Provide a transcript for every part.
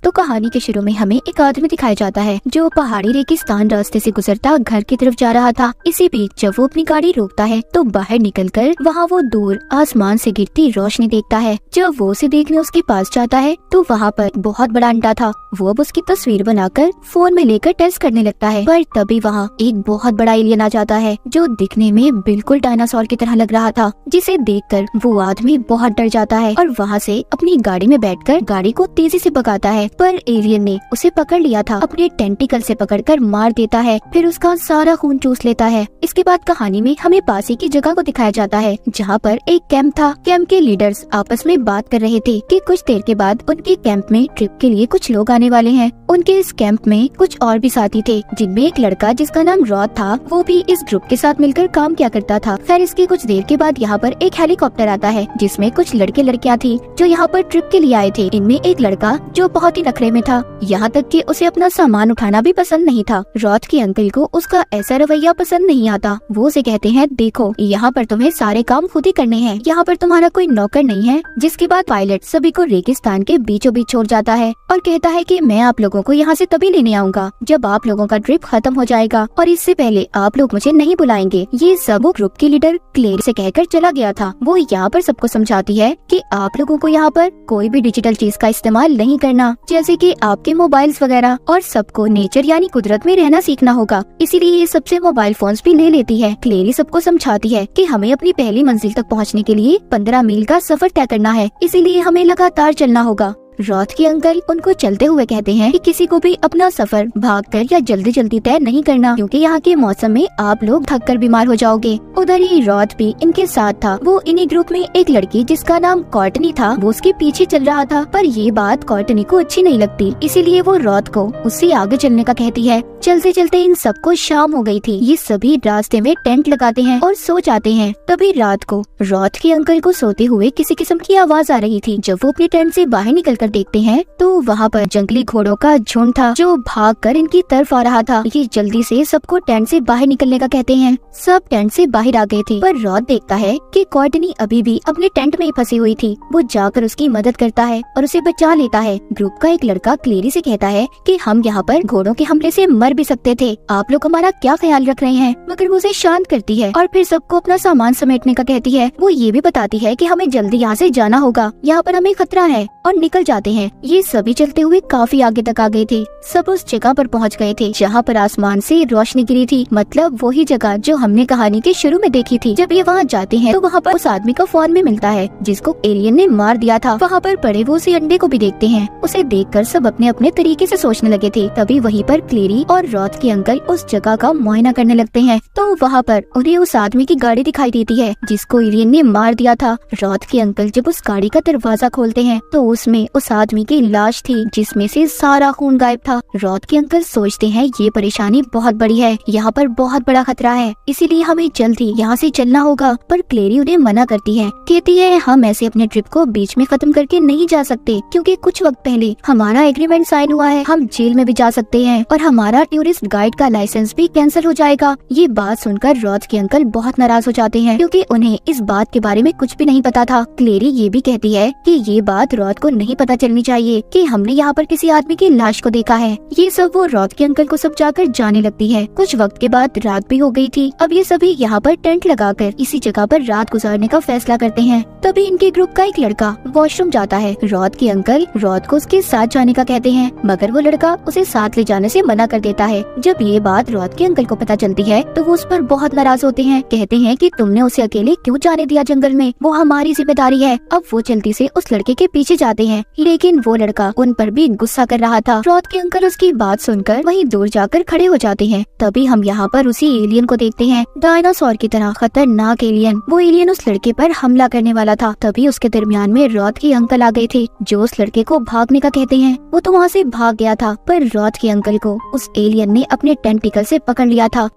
तो कहानी के शुरू में हमें एक आदमी दिखाया जाता है जो पहाड़ी रेगिस्तान रास्ते से गुजरता घर की तरफ जा रहा था। इसी बीच जब वो अपनी गाड़ी रोकता है तो बाहर निकलकर वहाँ वो दूर आसमान से गिरती रोशनी देखता है। जब वो उसे देखने उसके पास जाता है तो वहाँ पर बहुत बड़ा अंडा था। वो अब उसकी तस्वीर बनाकर फोन में लेकर टेस्ट करने लगता है, पर तभी वहाँ एक बहुत बड़ा एलियन आ जाता है जो दिखने में बिल्कुल डायनासोर की तरह लग रहा था, जिसे देखकर वो आदमी बहुत डर जाता है और वहाँ से अपनी गाड़ी में बैठकर गाड़ी को तेजी से भगाता है। पर एलियन ने उसे पकड़ लिया था, अपने टेंटिकल से पकड़कर मार देता है, फिर उसका सारा खून चूस लेता है। इसके बाद कहानी में हमें पास ही की जगह को दिखाया जाता है जहाँ पर एक कैंप था। कैंप के लीडर्स आपस में बात कर रहे थे कि कुछ देर के बाद उनके कैंप में ट्रिप के लिए कुछ लोग आने वाले हैं। उनके इस कैंप में कुछ और भी साथी थे, जिनमें एक लड़का जिसका नाम रॉड था, वो भी इस ग्रुप के साथ मिलकर काम किया करता था। खैर इसके कुछ देर के बाद यहाँ पर एक हेलीकॉप्टर आता है जिसमें कुछ लड़के लड़कियाँ थी जो यहाँ पर ट्रिप के लिए आए थे। इनमें एक लड़का जो बहुत ही नखरे में था, यहाँ तक कि उसे अपना सामान उठाना भी पसंद नहीं था। रॉड के अंकल को उसका ऐसा रवैया पसंद नहीं आता। वो उसे कहते हैं, देखो यहाँ पर तुम्हें सारे काम खुद ही करने हैं, यहाँ पर तुम्हारा कोई नौकर नहीं है। जिसके बाद पायलट सभी को रेगिस्तान के बीचों बीच छोड़ जाता है और कहता है कि मैं आप लोगों को यहाँ से तभी लेने आऊंगा जब आप लोगों का ट्रिप खत्म हो जाएगा, और इससे पहले आप लोग मुझे नहीं बुलाएंगे। ये सब वो ग्रुप की लीडर क्लेरी से कहकर चला गया था। वो यहाँ पर सबको समझाती है कि आप लोगों को यहाँ पर कोई भी डिजिटल चीज का इस्तेमाल नहीं करना, जैसे कि आपके मोबाइल्स वगैरह, और सबको नेचर यानी कुदरत में रहना सीखना होगा। इसीलिए ये सबसे मोबाइल फोन्स भी ले लेती है। क्लेरी सबको समझाती है कि हमें अपनी पहली मंजिल तक पहुँचने के लिए 15 मील का सफर तय करना है, इसीलिए हमें लगातार चलना होगा। रॉड के अंकल उनको चलते हुए कहते हैं कि किसी को भी अपना सफर भागकर या जल्दी जल्दी तय नहीं करना, क्योंकि यहाँ के मौसम में आप लोग थककर बीमार हो जाओगे। उधर ही रॉड भी इनके साथ था। वो इन्हीं ग्रुप में एक लड़की जिसका नाम कॉर्टनी था, वो उसके पीछे चल रहा था, पर ये बात कॉर्टनी को अच्छी नहीं लगती, इसीलिए वो रॉड को उससे आगे चलने का कहती है। चलते चलते इन सबको शाम हो गई थी। ये सभी रास्ते में टेंट लगाते हैं और सो जाते हैं। तभी रात को रॉड के अंकल को सोते हुए किसी किस्म की आवाज आ रही थी। जब वो अपने टेंट से बाहर निकलकर देखते हैं तो वहाँ पर जंगली घोड़ों का झुंड था जो भागकर इनकी तरफ आ रहा था। ये जल्दी से सबको टेंट से बाहर निकलने का कहते हैं। सब टेंट से बाहर आ गए थे, पर रॉड देखता है कि कॉर्टनी अभी भी अपने टेंट में ही फंसी हुई थी। वो जाकर उसकी मदद करता है और उसे बचा लेता है। ग्रुप का एक लड़का क्लेरी से कहता है कि हम यहाँ पर घोड़ों के हमले से मर भी सकते थे, आप लोग हमारा क्या ख्याल रख रहे हैं। मगर वो उसे शांत करती है और फिर सबको अपना सामान समेटने का कहती है। वो ये भी बताती है कि हमें जल्दी यहाँ से जाना होगा, यहाँ पर हमें खतरा है, और निकल जाते हैं। ये सभी चलते हुए काफी आगे तक आ गए थे। सब उस जगह पर पहुंच गए थे जहाँ पर आसमान से रोशनी गिरी थी, मतलब वही जगह जो हमने कहानी के शुरू में देखी थी। जब ये वहाँ जाते हैं तो वहाँ पर उस आदमी का फोन में मिलता है जिसको एलियन ने मार दिया था। वहाँ पर पड़े वो उसी अंडे को भी देखते हैं। उसे देखकर सब अपने अपने तरीके से सोचने लगे थे। तभी वहीं पर क्लेरी और रॉड के अंकल उस जगह का मुआयना करने लगते हैं। तो वहाँ पर उन्हें उस आदमी की गाड़ी दिखाई देती है जिसको एलियन ने मार दिया था। रॉड के अंकल जब उस गाड़ी का दरवाजा खोलते हैं तो उसमें उस आदमी की लाश थी जिसमें से सारा खून गायब था। रॉड के अंकल सोचते हैं ये परेशानी बहुत बड़ी है, यहाँ पर बहुत बड़ा खतरा है, इसीलिए हमें जल्दी यहाँ से चलना होगा। पर क्लेरी उन्हें मना करती है, कहती है हम ऐसे अपने ट्रिप को बीच में खत्म करके नहीं जा सकते, क्योंकि कुछ वक्त पहले हमारा एग्रीमेंट साइन हुआ है, हम जेल में भी जा सकते हैं और हमारा टूरिस्ट गाइड का लाइसेंस भी कैंसिल हो जाएगा। ये बात सुनकर रॉड के अंकल बहुत नाराज हो जाते हैं, क्योंकि उन्हें इस बात के बारे में कुछ भी नहीं पता था। क्लेरी ये भी कहती है कि ये बात रॉड को नहीं पता चलनी चाहिए कि हमने यहाँ पर किसी आदमी की लाश को देखा है। ये सब वो रॉड के अंकल को समझाकर जाने लगती है। कुछ वक्त के बाद रात भी हो गई थी। अब ये सभी यहाँ पर टेंट लगाकर इसी जगह पर रात गुजारने का फैसला करते हैं। तभी इनके ग्रुप का एक लड़का वॉशरूम जाता है। रॉड के अंकल रॉड को उसके साथ जाने का कहते हैं, मगर वो लड़का उसे साथ ले जाने से मना कर देता है। जब ये बात रॉड के अंकल को पता चलती है तो वो उस पर बहुत नाराज होते हैं। कहते हैं कि तुमने उसे अकेले क्यों जाने दिया जंगल में, वो हमारी जिम्मेदारी है। अब वो जल्दी से उस लड़के के पीछे जाते हैं, लेकिन वो लड़का उन पर भी गुस्सा कर रहा था। रॉड के अंकल उसकी बात सुनकर वहीं दूर जाकर खड़े हो जाते हैं। तभी हम यहाँ पर उसी एलियन को देखते हैं, डायनासोर की तरह खतरनाक एलियन। वो एलियन उस लड़के पर हमला करने वाला था। तभी उसके दरमियान में रॉड के अंकल आ गए थे जो उस लड़के को भागने का कहते हैं। वो तो वहाँ से भाग गया था, पर रॉड के अंकल को उस एलियन ने अपने टेंटिकल से पकड़ लिया था।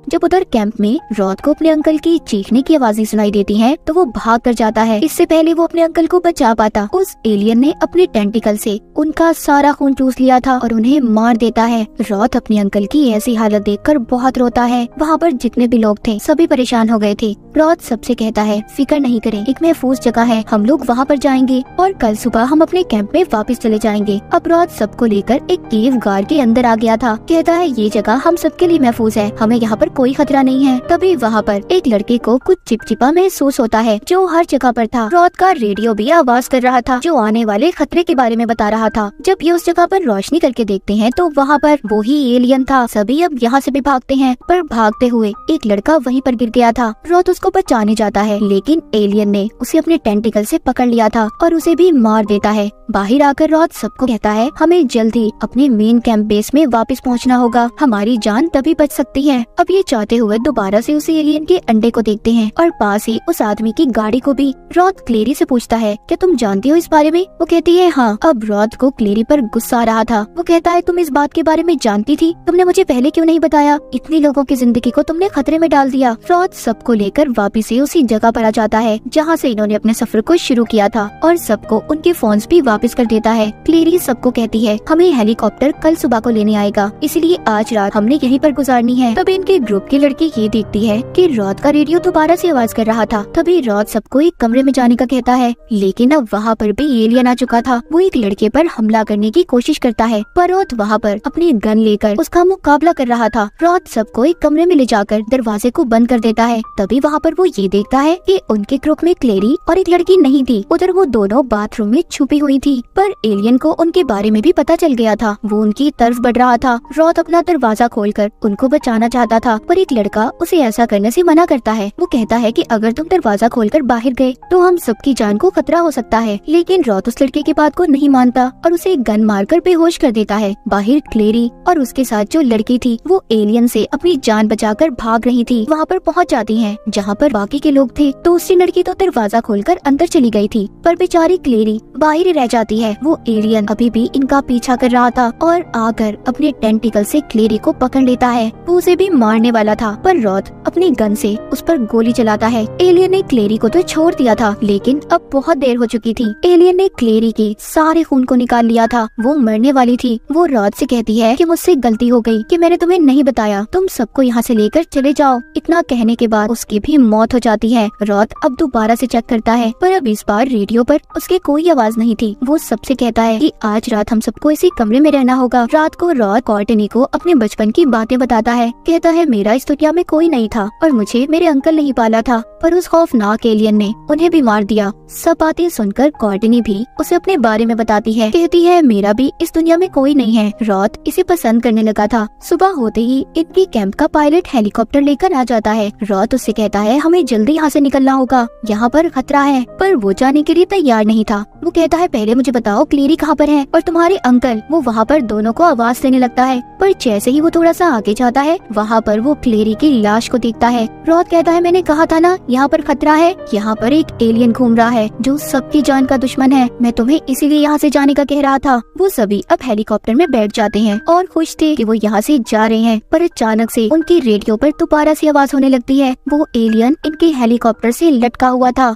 जब उधर कैंप में रॉड को अपने अंकल की चीखने की आवाजें सुनाई देती हैं, तो वो भाग कर जाता है। इससे पहले वो अपने अंकल को बचा पाता, उस एलियन ने अपने टेंटिकल से उनका सारा खून चूस लिया था और उन्हें मार देता है। रॉड अपने अंकल की ऐसी हालत देखकर बहुत रोता है। वहाँ पर जितने भी लोग थे सभी परेशान हो गए थे। रॉथ सबसे कहता है फिक्र नहीं करें, एक महफूज जगह है, हम लोग वहाँ पर जाएंगे और कल सुबह हम अपने कैंप में वापस चले जाएंगे। अब रॉथ सबको लेकर एक केव गार्ड के अंदर आ गया था। कहता है ये जगह हम सबके लिए महफूज है, हमें यहाँ पर कोई खतरा नहीं है। तभी वहाँ पर एक लड़के को कुछ चिपचिपा महसूस होता है जो हर जगह पर था। रॉथ का रेडियो भी आवाज कर रहा था जो आने वाले खतरे के बारे में बता रहा था। जब ये उस जगह पर रोशनी करके देखते हैं तो वहाँ पर वो ही एलियन था। सभी अब यहाँ से भी भागते हैं, पर भागते हुए एक लड़का वहीं पर गिर गया था। रॉथ उसको बचाने जाता है लेकिन एलियन ने उसे अपने टेंटिकल से पकड़ लिया था और उसे भी मार देता है। बाहर आकर रॉथ सबको कहता है हमें जल्दी अपने मेन कैंप बेस में वापस पहुंचना होगा, हमारी जान तभी बच सकती है। अब ये चाहते हुए दोबारा से उसी एलियन के अंडे को देखते हैं और पास ही उस आदमी की गाड़ी को भी। रॉथ क्लेरी से पूछता है क्या तुम जानती हो इस बारे में? वो कहती है हाँ। अब रॉथ को क्लेरी पर गुस्सा आ रहा था। वो कहता है तुम इस बात के बारे में जानती थी, तुमने मुझे पहले क्यों नहीं बताया? इतनी लोगों की जिंदगी को तुमने खतरे में डाल दिया। रॉथ सबको लेकर वापिस से उसी जगह पर आ जाता है जहाँ से इन्होंने अपने सफर को शुरू किया था और सबको उनके फोन्स भी वापस कर देता है। क्लेरी सबको कहती है हमें हेलीकॉप्टर कल सुबह को लेने आएगा, इसलिए आज रात हमने यहीं पर गुजारनी है। तभी इनके ग्रुप की लड़की ये देखती है कि रॉथ का रेडियो दोबारा से आवाज कर रहा था। तभी रॉथ सबको एक कमरे में जाने का कहता है लेकिन अब वहाँ पर भी एलियन आ चुका था। वो एक लड़के पर हमला करने की कोशिश करता है पर रॉथ वहाँ पर अपनी गन लेकर उसका मुकाबला कर रहा था। रॉथ सबको एक कमरे में ले जाकर दरवाजे को बंद कर देता है। तभी वहाँ पर वो ये देखता है कि उनके ग्रुप में क्लेरी और एक लड़की नहीं थी, उधर वो दोनों बाथरूम में छुपी हुई थी। पर एलियन को उनके बारे में भी पता चल गया था, वो उनकी तरफ बढ़ रहा था। रॉथ अपना दरवाजा खोलकर उनको बचाना चाहता था पर एक लड़का उसे ऐसा करने से मना करता है। वो कहता है कि अगर तुम दरवाजा खोलकर बाहर गए तो हम सबकी जान को खतरा हो सकता है। लेकिन रॉथ उस लड़के की बात को नहीं मानता और उसे गन मारकर बेहोश कर देता है। बाहर क्लेरी और उसके साथ जो लड़की थी वो एलियन से अपनी जान बचाकर भाग रही थी। वहाँ पर पहुँच जाती है जहाँ पर बाकी के लोग थे। दूसरी लड़की तो दरवाजा खोलकर अंदर चली गई थी पर बेचारी क्लेरी बाहर ही रह जाती है। वो एलियन अभी भी इनका पीछा कर रहा था और आकर अपने टेंटिकल से क्लेरी को पकड़ लेता है। वो उसे भी मारने वाला था पर रॉथ अपनी गन से उस पर गोली चलाता है। एलियन ने क्लेरी को तो छोड़ दिया था लेकिन अब बहुत देर हो चुकी थी। एलियन ने क्लेरी के सारे खून को निकाल लिया था, वो मरने वाली थी। वो रॉथ से कहती है कि मुझसे गलती हो गई कि मैंने तुम्हें नहीं बताया, तुम सबको यहाँ से लेकर चले जाओ। इतना कहने के बाद उसकी भी मौत हो जाती है। रॉथ अब दोबारा से चेक करता है पर अब इस बार रेडियो पर उसके कोई आवाज नहीं थी। वो सबसे कहता है कि आज रात हम सबको इसी कमरे में रहना होगा। रात को रॉथ कॉर्टनी को अपने बचपन की बातें बताता है। कहता है मेरा इस दुनिया में कोई नहीं था और मुझे मेरे अंकल नहीं पाला था पर उस खौफनाक एलियन ने उन्हें भी मार दिया। सब बातें सुनकर कॉर्टनी भी उसे अपने बारे में बताती है। कहती है मेरा भी इस दुनिया में कोई नहीं है। रॉथ इसे पसंद करने लगा था। सुबह होते ही इनकी कैंप का पायलट हेलीकॉप्टर लेकर आ जाता है। रॉथ उससे कहता है हमें जल्दी यहाँ से निकलना होगा, यहाँ पर खतरा है। पर वो जाने के लिए तैयार नहीं था। वो कहता है पहले मुझे बताओ क्लेरी कहाँ पर है और तुम्हारे अंकल। वो वहाँ पर दोनों को आवाज देने लगता है पर जैसे ही वो थोड़ा सा आगे जाता है वहाँ पर वो क्लेरी की लाश को देखता है। रॉथ कहता है मैंने कहा था ना यहाँ पर खतरा है, यहाँ पर एक एलियन घूम रहा है जो सबकी जान का दुश्मन है, मैं तुम्हें इसीलिए यहाँ से जाने का कह रहा था। वो सभी अब हेलीकॉप्टर में बैठ जाते हैं और खुश थे कि वो यहाँ से जा रहे हैं पर अचानक से उनकी रेडियो पर दोबारा से आवाज होने लगती है। वो एलियन इनके हेलीकॉप्टर से लटका हुआ था।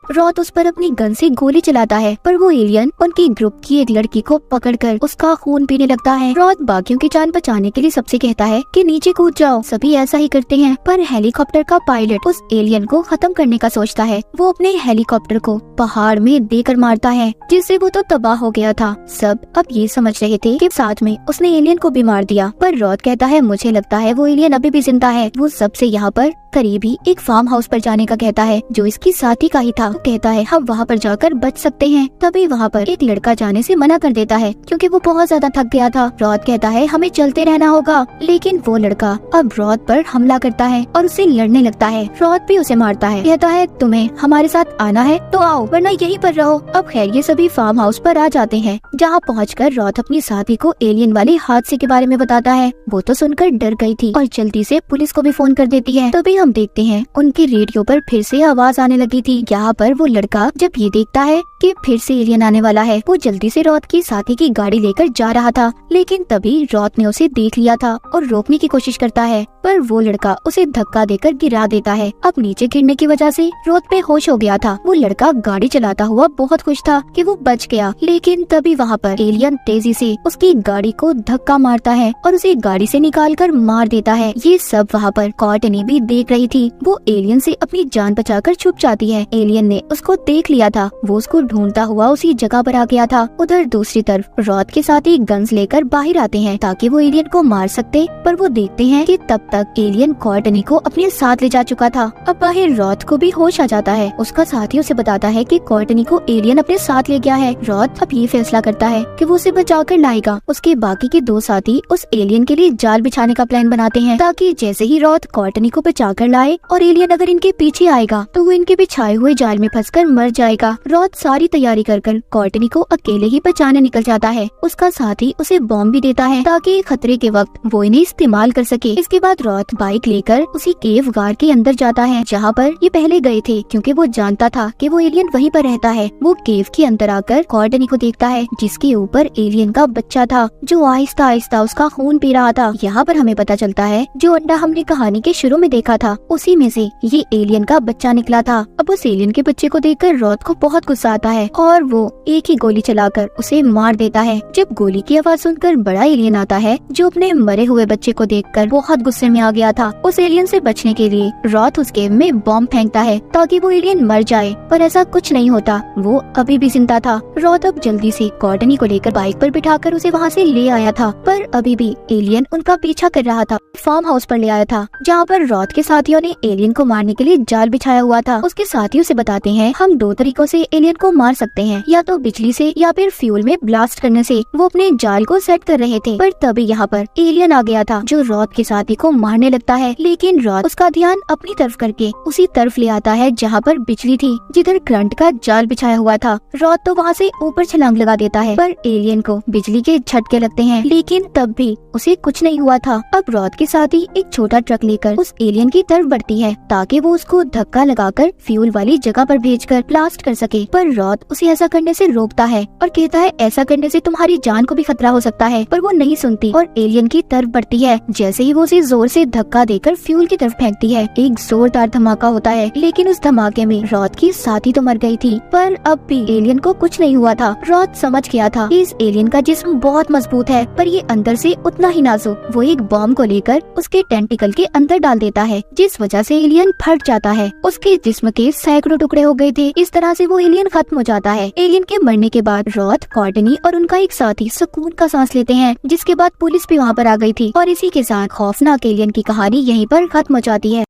रॉथ उस पर अपनी गन से गोली चलाता है पर वो एलियन उनकी ग्रुप की एक लड़की को पकड़कर उसका खून पीने लगता है। रॉथ बाकियों की जान बचाने के लिए सबसे कहता है कि नीचे कूद जाओ। सभी ऐसा ही करते हैं पर हेलीकॉप्टर का पायलट उस एलियन को खत्म करने का सोचता है। वो अपने हेलीकॉप्टर को पहाड़ में देकर मारता है जिससे वो तो तबाह हो गया था। सब अब ये समझ रहे थे कि साथ में उसने एलियन को भी मार दिया पर रॉथ कहता है मुझे लगता है वो एलियन अभी भी जिंदा है। वो सबसे यहाँ पर करीब ही एक फार्म हाउस पर जाने का कहता है जो इसकी साथी का ही था। वो कहता है हम वहाँ पर जाकर बच सकते हैं। तभी वहाँ पर एक लड़का जाने से मना कर देता है क्योंकि वो बहुत ज्यादा थक गया था। रॉथ कहता है हमें चलते रहना होगा लेकिन वो लड़का अब रॉथ पर हमला करता है और उससे लड़ने लगता है। रॉथ भी उसे मारता है। कहता है तुम्हें हमारे साथ आना है तो आओ वरना यहीं पर रहो। अब खैर ये सभी फार्म हाउस पर आ जाते हैं जहाँ पहुँचकर रॉथ अपनी साथी को एलियन वाले हादसे के बारे में बताता है। वो तो सुनकर डर गई थी और जल्दी से पुलिस को भी फोन कर देती है। तभी हम देखते हैं उनके रेडियो पर फिर से आवाज आने लगी थी। यहाँ पर पर वो लड़का जब ये देखता है कि फिर से एलियन आने वाला है, वो जल्दी से रॉथ की साथी की गाड़ी लेकर जा रहा था, लेकिन तभी रॉथ ने उसे देख लिया था और रोकने की कोशिश करता है, पर वो लड़का उसे धक्का देकर गिरा देता है। अब नीचे गिरने की वजह से रॉथ बेहोश हो गया था। वो लड़का गाड़ी चलाता हुआ बहुत खुश था कि वो बच गया, लेकिन तभी वहाँ पर एलियन तेजी से उसकी गाड़ी को धक्का मारता है और उसे गाड़ी से निकालकर मार देता है। ये सब वहाँ पर कॉर्टनी भी देख रही थी। वो एलियन से अपनी जान बचाकर छुप जाती है। एलियन ने उसको देख लिया था, वो उसको ढूंढता हुआ उसी जगह पर आ गया था। उधर दूसरी तरफ रॉथ के साथ ही गन्स लेकर बाहर आते हैं ताकि वो एलियन को मार सकते, पर वो देखते हैं कि तब तक एलियन कॉर्टनी को अपने साथ ले जा चुका था। अब बाहर रॉथ को भी होश आ जाता है। उसका साथी उसे बताता है कि कॉर्टनी को एलियन अपने साथ ले गया है। रॉथ अब ये फैसला करता है कि वो उसे बचाकर लाएगा। उसके बाकी के दो साथी उस एलियन के लिए जाल बिछाने का प्लान बनाते हैं ताकि जैसे ही रॉथ कॉर्टनी को बचाकर लाए और एलियन अगर इनके पीछे आएगा तो वो इनके बिछाए हुए जाल में फंसकर मर जाएगा। रॉथ सारी तैयारी कर कॉर्टनी को अकेले ही बचाने निकल जाता है। उसका साथी उसे बॉम्ब भी देता है ताकि खतरे के वक्त वो इन्हें इस्तेमाल कर सके। इसके बाद रॉथ बाइक लेकर उसी केव गार के अंदर जाता है जहाँ पर ये पहले गए थे, क्योंकि वो जानता था कि वो एलियन वहीं पर रहता है। वो केव के अंदर आकर कॉर्टनी को देखता है जिसके ऊपर एलियन का बच्चा था जो आहिस्ता आहिस्ता उसका खून पी रहा था। यहाँ पर हमें पता चलता है जो अंडा हमने कहानी के शुरू में देखा था उसी में से ये एलियन का बच्चा निकला था। अब उस एलियन के बच्चे को देखकर रॉथ को बहुत गुस्सा आता है और वो एक ही गोली चलाकर उसे मार देता है। जब गोली की आवाज सुनकर बड़ा एलियन आता है जो अपने मरे हुए बच्चे को देखकर बहुत गुस्से में आ गया था। उस एलियन से बचने के लिए रॉथ उस केव में बॉम्ब फेंकता है ताकि वो एलियन मर जाए, पर ऐसा कुछ नहीं होता, वो अभी भी जिंदा था। रॉथ अब जल्दी से कॉर्टनी को लेकर बाइक पर बिठाकर उसे वहाँ से ले आया था, पर अभी भी एलियन उनका पीछा कर रहा था। फार्म हाउस पर ले आया था जहाँ पर रॉथ के साथियों ने एलियन को मारने के लिए जाल बिछाया हुआ था। उसके साथियों से बताते हैं हम दो तरीकों से एलियन को मार सकते हैं, या तो बिजली से या फिर फ्यूल में ब्लास्ट करने से। वो अपने जाल को सेट कर रहे थे, पर तभी यहाँ पर एलियन आ गया था जो रॉथ के साथी को मारने लगता है, लेकिन रॉथ उसका ध्यान अपनी तरफ करके उसी तरफ ले आता है जहाँ पर बिजली थी, जिधर करंट का जाल बिछाया हुआ था। रॉथ तो वहाँ से ऊपर छलांग लगा देता है, पर एलियन को बिजली के झटके लगते हैं, लेकिन तब भी उसे कुछ नहीं हुआ था। अब रॉथ के साथी एक छोटा ट्रक लेकर उस एलियन की तरफ बढ़ती है ताकि वो उसको धक्का लगाकर फ्यूल वाली जगह पर भेजकर ब्लास्ट कर सके, पर रॉथ उसे ऐसा करने से रोकता है और कहता है ऐसा करने से तुम्हारी जान को भी खतरा हो सकता है, पर वो नहीं सुनती और एलियन की तरफ बढ़ती है। जैसे ही वो उसे जोर से धक्का देकर फ्यूल की तरफ फेंकती है, एक जोरदार धमाका होता है, लेकिन उस धमाके में रॉथ की साथी तो मर गई थी, पर अब भी एलियन को कुछ नहीं हुआ था। रॉथ समझ गया था कि इस एलियन का जिस्म बहुत मजबूत है, पर ये अंदर से उतना ही नाजुक। वो एक बॉम्ब को लेकर उसके टेंटिकल के अंदर डाल देता है, जिस वजह से एलियन फट जाता है। उसके जिस्म के सैकड़ों टुकड़े हो गए थे। इस तरह से वो एलियन खत्म हो जाता है। एलियन के मरने के बाद रॉथ, कॉर्टनी और उनका एक साथी सुकून का सांस लेते हैं, जिसके बाद पुलिस भी वहाँ पर आ गई थी और इसी के साथ खौफनाक एलियन की कहानी यहीं पर खत्म हो जाती है।